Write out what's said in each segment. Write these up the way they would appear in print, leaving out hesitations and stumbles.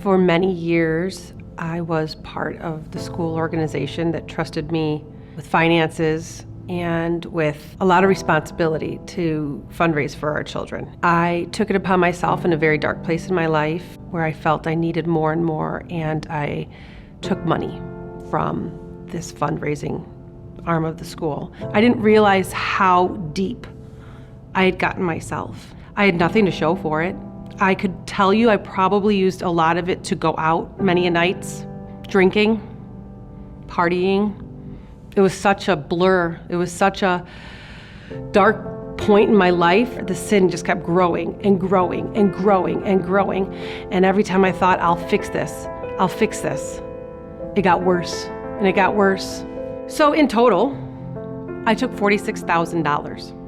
For many years, I was part of the school organization that trusted me with finances and with a lot of responsibility to fundraise for our children. I took it upon myself in a very dark place in my life where I felt I needed more and more, and I took money from this fundraising arm of the school. I didn't realize how deep I had gotten myself. I had nothing to show for it. I could tell you I probably used a lot of it to go out many a nights, drinking, partying. It was such a blur. It was such a dark point in my life. The sin just kept growing and growing and growing and growing. And every time I thought, I'll fix this, it got worse and it got worse. So in total, I took $46,000.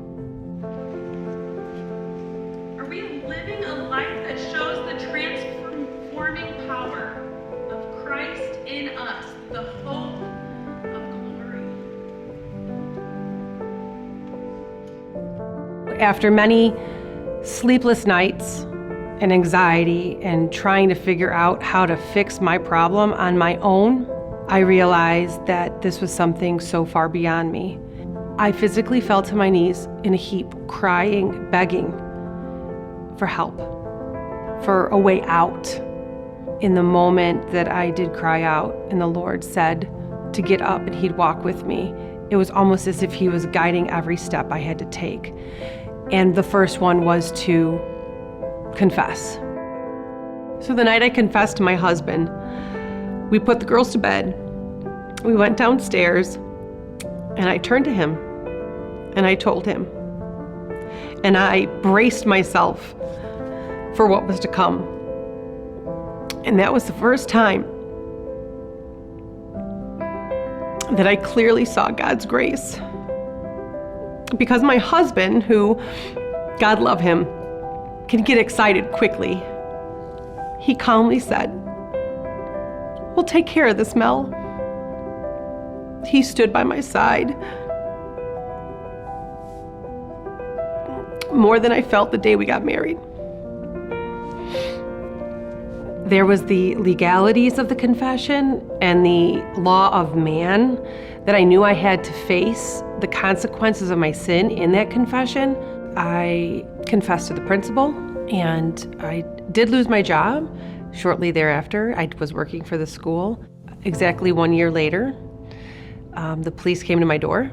Are we living a life that shows the transforming power of Christ in us, the hope of glory? After many sleepless nights and anxiety and trying to figure out how to fix my problem on my own, I realized that this was something so far beyond me. I physically fell to my knees in a heap, crying, begging for help, for a way out. In the moment that I did cry out and the Lord said to get up and He'd walk with me, it was almost as if He was guiding every step I had to take. And the first one was to confess. So the night I confessed to my husband, we put the girls to bed, we went downstairs, and I turned to him, and I told him. And I braced myself for what was to come. And that was the first time that I clearly saw God's grace. Because my husband, who, God love him, can get excited quickly, he calmly said, "We'll take care of this, Mel." He stood by my side more than I felt the day we got married. There was the legalities of the confession and the law of man that I knew I had to face the consequences of my sin in that confession. I confessed to the principal, and I did lose my job. Shortly thereafter, I was working for the school. Exactly 1 year later, the police came to my door,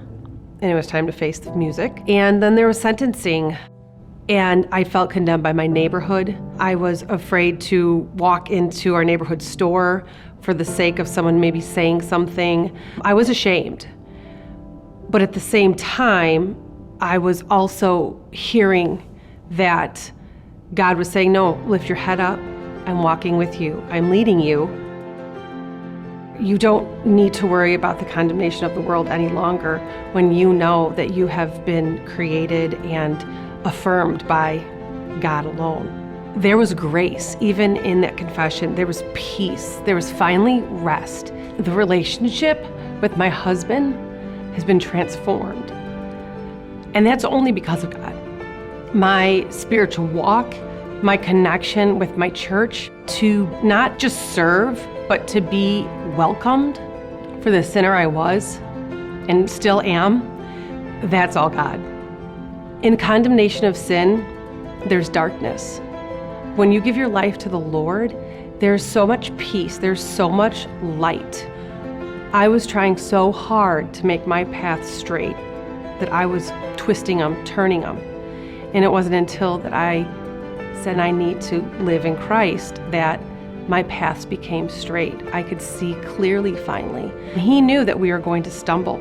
and it was time to face the music. And then there was sentencing, and I felt condemned by my neighborhood. I was afraid to walk into our neighborhood store for the sake of someone maybe saying something. I was ashamed. But at the same time, I was also hearing that God was saying, "No, lift your head up. I'm walking with you. I'm leading you. You don't need to worry about the condemnation of the world any longer when you know that you have been created and affirmed by God alone." There was grace, even in that confession. There was peace. There was finally rest. The relationship with my husband has been transformed. And that's only because of God. My spiritual walk, my connection with my church, to not just serve, but to be welcomed for the sinner I was and still am, that's all God. In condemnation of sin, there's darkness. When you give your life to the Lord, there's so much peace, there's so much light. I was trying so hard to make my path straight that I was twisting them, turning them. And it wasn't until that I said I need to live in Christ that my paths became straight. I could see clearly finally. He knew that we were going to stumble,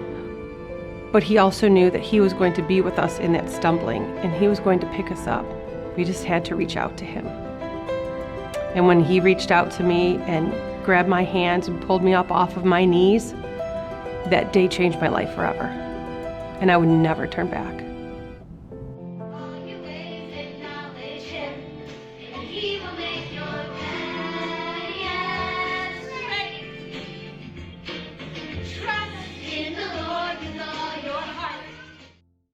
but He also knew that He was going to be with us in that stumbling, and He was going to pick us up. We just had to reach out to Him. And when He reached out to me and grabbed my hands and pulled me up off of my knees, that day changed my life forever. And I would never turn back.